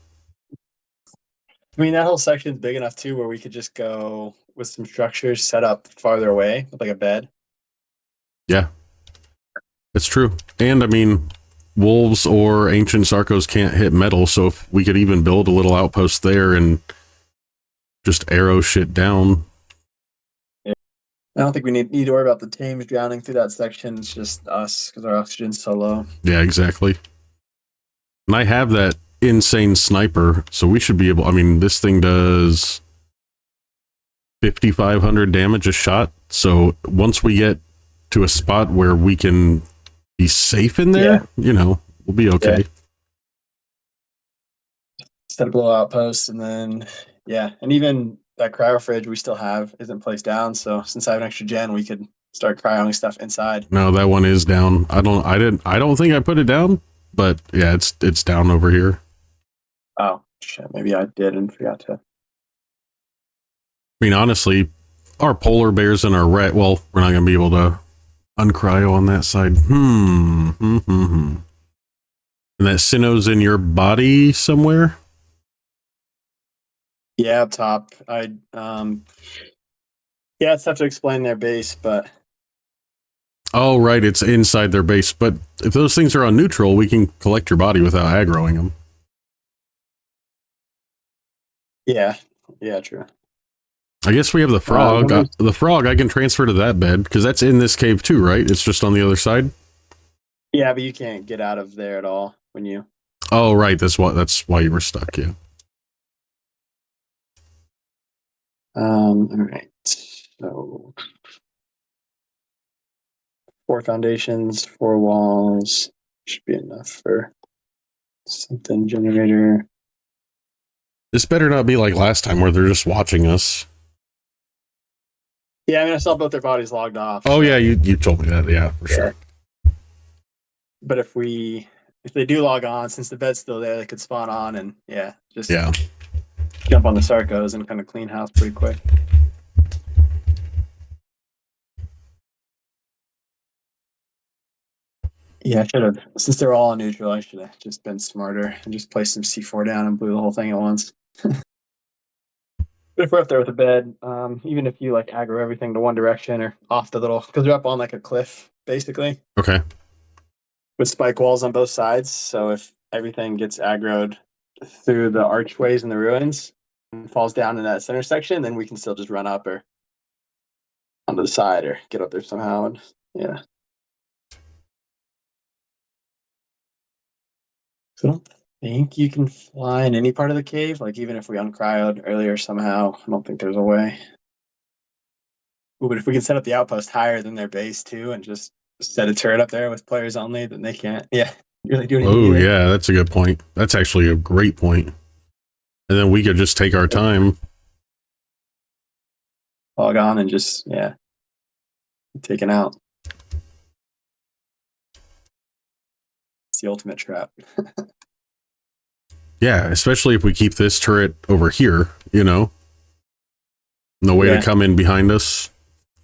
I mean that whole section is big enough too where we could just go with some structures set up farther away with like a bed. Yeah. It's true. And I mean, wolves or ancient Sarcos can't hit metal, so if we could even build a little outpost there and just arrow shit down. Yeah. I don't think we need to worry about the tames drowning through that section. It's just us because our oxygen's so low. Yeah, exactly. And I have that insane sniper, so we should be able... I mean, this thing does 5,500 damage a shot, so once we get to a spot where we can be safe in there, you know, we'll be okay. Yeah. Set up a little outpost, and then and even that cryo fridge we still have isn't placed down. So since I have an extra gen, we could start cryoing stuff inside. No, that one is down. I don't think I put it down, but yeah, it's down over here. Oh shit, maybe I did and forgot to. I mean, honestly, our polar bears and our rat. Well, we're not gonna be able to uncryo on that side. And that Sinnoh's in your body somewhere? Yeah, up top. It's tough to explain their base, but Oh, right, it's inside their base. But if those things are on neutral, we can collect your body without aggroing them. yeah, true. I guess we have the frog. The frog I can transfer to that bed, because that's in this cave too, right? It's just on the other side? Yeah, but you can't get out of there at all when you... Oh, right, that's why you were stuck, yeah. All right. So 4 foundations, 4 walls should be enough for something generator. This better not be like last time where they're just watching us. Yeah, I mean I saw both their bodies logged off. Oh yeah, you told me that, yeah, for sure. But if they do log on, since the bed's still there, they could spawn on and jump on the Sarcos and kind of clean house pretty quick. Yeah, I should have. Since they're all on neutral, I should have just been smarter and just placed some C4 down and blew the whole thing at once. But if we're up there with a bed, even if you like aggro everything to one direction or off the little, because they're up on like a cliff, basically. Okay. With spike walls on both sides. So if everything gets aggroed through the archways and the ruins and falls down in that center section, then we can still just run up or onto the side or get up there somehow. And So I don't think you can fly in any part of the cave. Like even if we uncryoed earlier somehow, I don't think there's a way. Ooh, but if we can set up the outpost higher than their base too and just set a turret up there with players only, then they can't really do anything. Oh yeah, that's a good point. That's actually a great point. And then we could just take our time. Log on and just taken out. It's the ultimate trap. Yeah, especially if we keep this turret over here, you know. No way to come in behind us.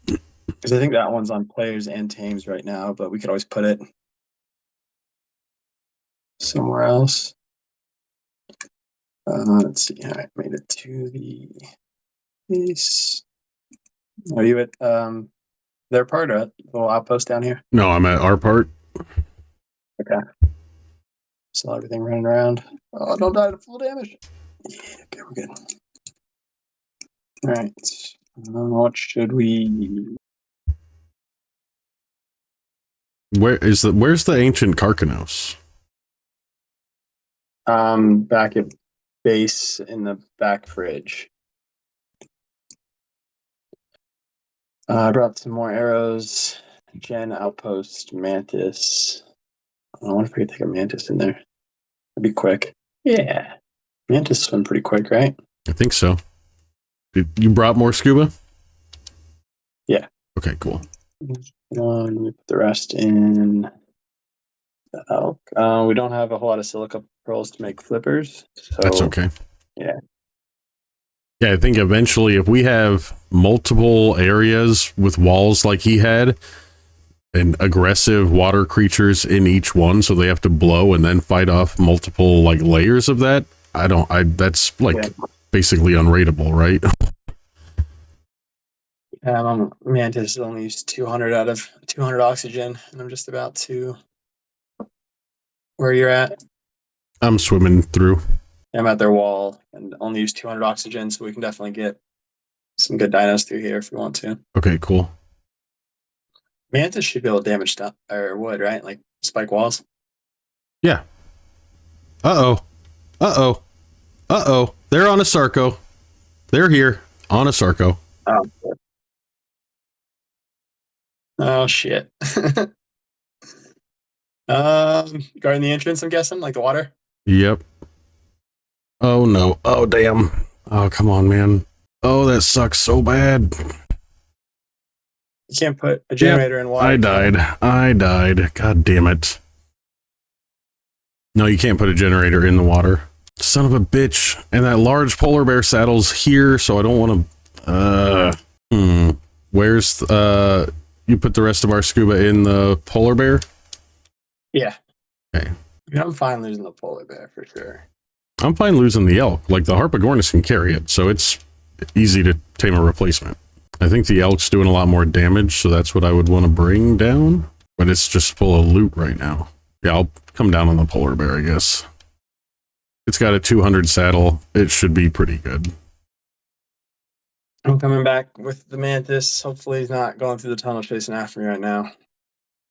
Because I think that one's on players and tames right now, but we could always put it somewhere else. Let's see. I made it to the base. Are you at their part or little outpost down here? No, I'm at our part. Okay. Saw everything running around. Oh, don't die to full damage. Yeah, okay, we're good. All right. What should we? Where's the ancient Carcanos? Back at base in the back fridge. I brought some more arrows. Gen outpost mantis. I wonder if we could take a mantis in there. That'd be quick. Yeah, mantis swim pretty quick, right? I think so. You brought more scuba? Yeah. Okay, cool. Let me put the rest in the elk. We don't have a whole lot of silica pearls to make flippers, so That's okay. Yeah. Yeah, I think eventually if we have multiple areas with walls like he had and aggressive water creatures in each one, so they have to blow and then fight off multiple like layers of that, that's like basically unrateable, right? Mantis only used 200 out of 200 oxygen, and I'm just about to where you're at. I'm swimming through. I'm at their wall and only use 200 oxygen, so we can definitely get some good dinos through here if we want to. Okay, cool. Mantis should be able to damage stuff or wood, right? Like spike walls. Yeah. Uh-oh. Uh-oh. Uh-oh. They're on a Sarco. They're here on a Sarco. Oh shit. Guarding the entrance, I'm guessing, like the water. Yep. Oh no. Oh damn. Oh come on, man. Oh, that sucks so bad. You can't put a generator in water. I died. God damn it. No, you can't put a generator in the water. Son of a bitch. And that large polar bear saddle's here, so I don't want to... Where's... You put the rest of our scuba in the polar bear? Yeah. Okay. I'm fine losing the polar bear for sure. I'm fine losing the elk. Like, the Harpagornis can carry it, so it's easy to tame a replacement. I think the elk's doing a lot more damage, so that's what I would want to bring down. But it's just full of loot right now. Yeah, I'll come down on the polar bear, I guess. It's got a 200 saddle. It should be pretty good. I'm coming back with the mantis. Hopefully he's not going through the tunnel chasing after me right now.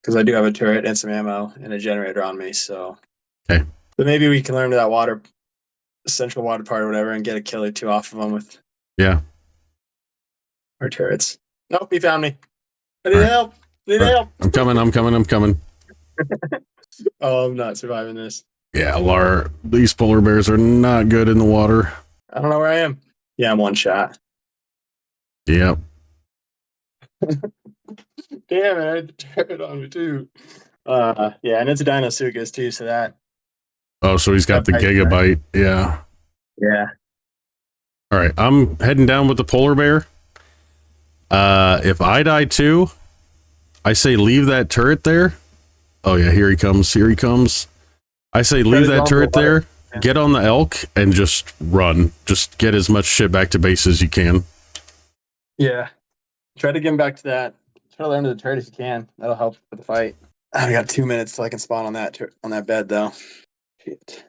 Because I do have a turret and some ammo and a generator on me, so... Okay. But maybe we can learn that water... central water part or whatever and get a kill or two off of them with... Yeah. Our turrets. Nope, he found me. I need help. Help. I'm coming. Oh, I'm not surviving this. Yeah, Lar, these polar bears are not good in the water. I don't know where I am. Yeah, I'm one shot. Yep. Damn it, I had the turret on me too. Yeah, and it's a Dinosuchus too, so that... Oh, so he's got the gigabyte. Yeah. Yeah. All right, I'm heading down with the polar bear. If I die too, I say leave that turret there. Oh yeah, here he comes. I say leave that turret there, get on the elk, and just run. Just get as much shit back to base as you can. Yeah. Try to get him back to that. Try to learn to the turret if you can. That'll help with the fight. I got 2 minutes till I can spawn on that bed though. Shit.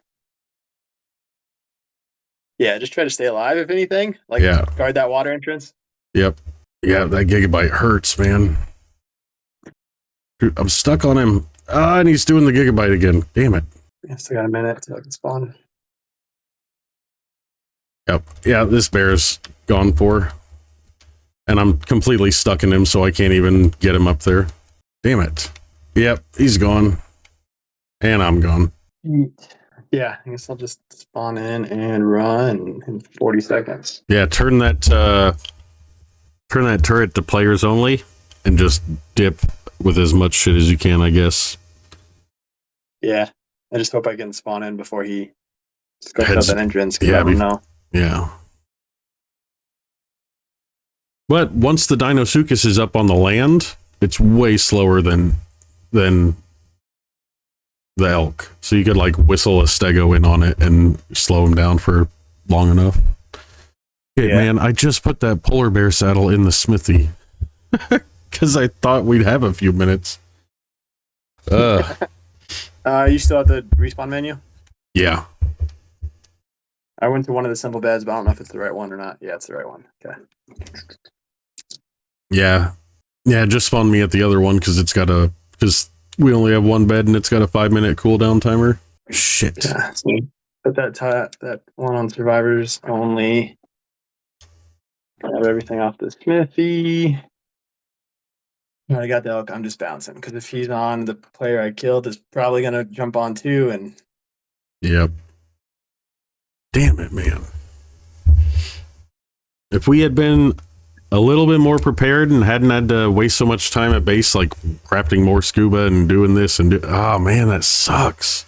Yeah, just try to stay alive if anything. Like guard that water entrance. Yep. Yeah, that gigabyte hurts, man. Dude, I'm stuck on him. And he's doing the gigabyte again. Damn it. I still got a minute till I can spawn. Yep. Yeah, this bear's gone for. And I'm completely stuck in him, so I can't even get him up there. Damn it. Yep, he's gone. And I'm gone. Yeah, I guess I'll just spawn in and run in 40 seconds. Yeah, turn that turret to players only and just dip with as much shit as you can, I guess. Yeah, I just hope I can spawn in before he scopes out that entrance. Yeah, I don't know. Yeah. But once the Dinosuchus is up on the land, it's way slower than the elk. So you could like whistle a stego in on it and slow him down for long enough. Okay, man, I just put that polar bear saddle in the smithy because I thought we'd have a few minutes. You still have the respawn menu? Yeah. I went to one of the simple beds, but I don't know if it's the right one or not. Yeah, it's the right one. Okay. Yeah. Yeah, just spawn me at the other one because we only have one bed and it's got a 5-minute cooldown timer. Shit. Yeah, so put that one on survivors only. Grab everything off the smithy. I got the elk. I'm just bouncing because if he's on, the player I killed is probably gonna jump on too. And yep. Damn it, man. If we had been a little bit more prepared and hadn't had to waste so much time at base, like crafting more scuba and doing this oh man, that sucks.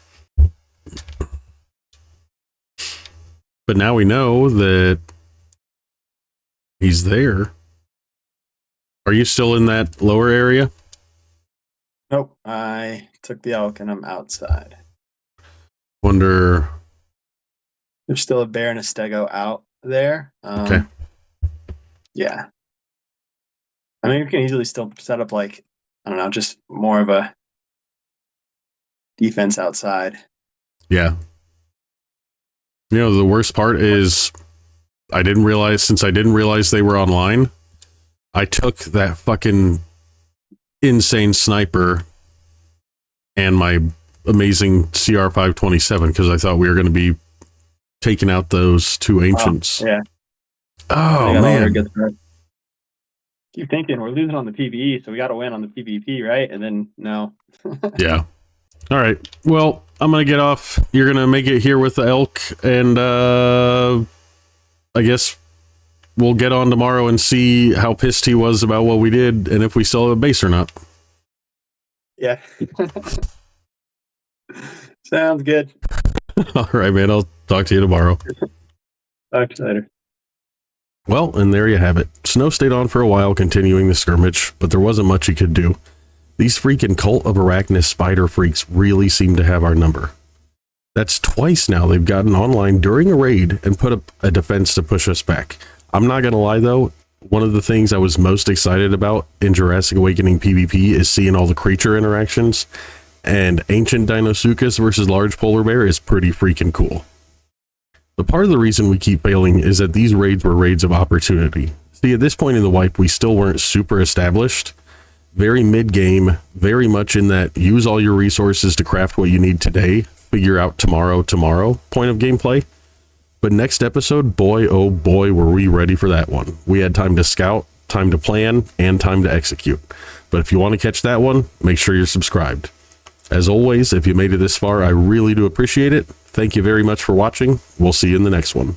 But now we know that he's there. Are you still in that lower area? Nope. I took the elk and I'm outside. Wonder. There's still a bear and a stego out there. Okay. Yeah. I mean, we can easily still set up like, I don't know, just more of a defense outside. Yeah. You know, the worst part is since I didn't realize they were online, I took that fucking insane sniper and my amazing CR527 because I thought we were going to be taking out those two ancients. Oh, yeah. Oh, man. Keep thinking we're losing on the PvE, so we got to win on the PvP, right? And then, no. Yeah. All right. Well, I'm going to get off. You're going to make it here with the elk, and I guess we'll get on tomorrow and see how pissed he was about what we did and if we still have a base or not. Yeah. Sounds good. All right, man. I'll talk to you tomorrow. Talk to you later. Well, and there you have it. Snow stayed on for a while, continuing the skirmish, but there wasn't much he could do. These freaking cult of Arachnus spider freaks really seem to have our number. That's twice now they've gotten online during a raid and put up a defense to push us back. I'm not going to lie, though. One of the things I was most excited about in Jurassic Awakening PvP is seeing all the creature interactions, and Ancient Deinosuchus versus Large Polar Bear is pretty freaking cool. But part of the reason we keep failing is that these raids were raids of opportunity. See, at this point in the wipe, we still weren't super established. Very mid-game, very much in that use all your resources to craft what you need today, figure out tomorrow point of gameplay. But next episode, boy, oh boy, were we ready for that one. We had time to scout, time to plan, and time to execute. But if you want to catch that one, make sure you're subscribed. As always, if you made it this far, I really do appreciate it. Thank you very much for watching. We'll see you in the next one.